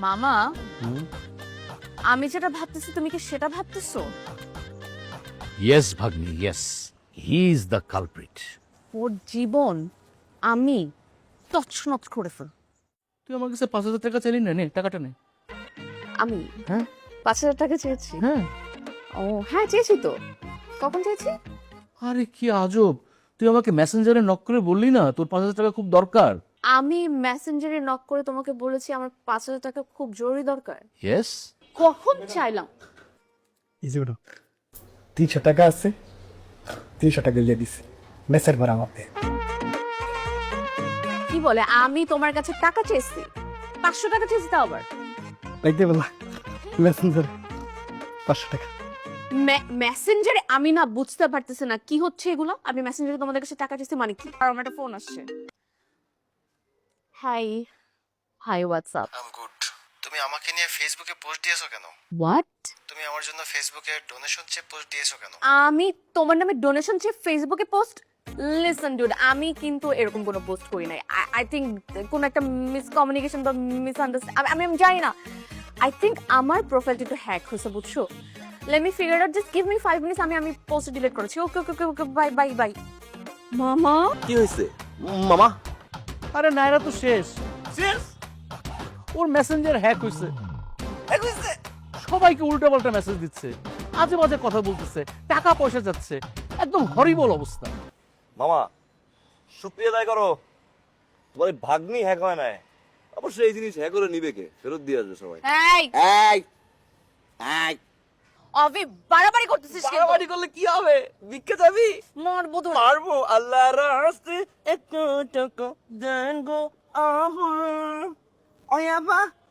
মামা আমি যেটা ভাবতেছি তুমি কি সেটা ভাবতেছো? ইয়েস ভাগ্নি, yes, he is the culprit. ওর জীবন আমি তছনছ করে ফেল। তুই আমার কাছে 5,000 টাকা চাইলি না, নে টাকাটা নে। আমি হ্যাঁ 5,000 টাকা চেয়েছি? হ্যাঁ। ও হ্যাঁ চেয়েছি তো। কখন চেয়েছি? আরে কি আজব, তুই আমাকে মেসেঞ্জারে নক করে বললি না তোর 5,000 টাকা খুব দরকার। আমি মেসেঞ্জারে নক করে তোমাকে বলেছি আমার 5,000 টাকা খুব জরুরি দরকার। ইয়েস। কখন চাইলাম? এই যে ওটা 300 টাকা আছে, 300 টাকা দিয়ে দিছি মেসের ভাড়া আমাকে। কি বলে আমি তোমার কাছে টাকা চেয়েছি? 500 টাকা চেয়েছি তাও আবার? পাইতে বলা মেসেঞ্জার 500 টাকা। মেসেঞ্জারে আমি না বুঝতে পারতেছি না কি হচ্ছে এগুলো। আমি মেসেঞ্জারে তোমাদের কাছে টাকা চেয়েছি মানে কি? আর আমার একটা ফোন আসছে। Hi hi WhatsApp. I'm good. তুমি আমাকে নিয়ে ফেসবুকে পোস্ট দিয়েছো কেন? হোয়াট? তুমি আমার জন্য ফেসবুকে ডোনেশন চেয়ে পোস্ট দিয়েছো কেন? আমি তোমার নামে ডোনেশন চেয়ে ফেসবুকে পোস্ট? লিসেন ডুড, আমি কিন্তু এরকম কোনো পোস্ট করি নাই। আই থিংক কোন একটা মিসকমিউনিকেশন বা মিসআন্ডারস্ট্যান্ডিং, আমি জানি না। আই থিংক আমার প্রোফাইলটা একটু হ্যাক হয়েছে বুঝছো। Let me figure out, just give me 5 minutes, আমি পোস্ট ডিলিট করেছি। ওকে ওকে ওকে ওকে, বাই বাই বাই। মামা কি হয়েছে মামা? আরে নাইরা তো শেষ শেষ, ওর মেসেঞ্জার হ্যাক হয়েছে। সবাইকে উল্টাপাল্টা মেসেজ দিচ্ছে, আজে বাজে কথা বলতেছে, টাকা পয়সা যাচ্ছে, একদম হরিবল অবস্থা। মামা শুক্রিয়া আদায় করো, তোমার এই ভাগ্নি হ্যাক হয় না। অবশ্যই এই জিনিস হ্যাক করে নিবে কে? ফেরত দিয়ে আসবে সবাই। এই এই এই অভি বাড়াবাড়ি করতেছিস কিন্তু। বাড়াবাড়ি করলে কি হবে? ভিক্ষা যাবি? মারবো তো। মারবো আল্লাহর রাস্তে একটু টাকা দেন গো আমার। ওই আপা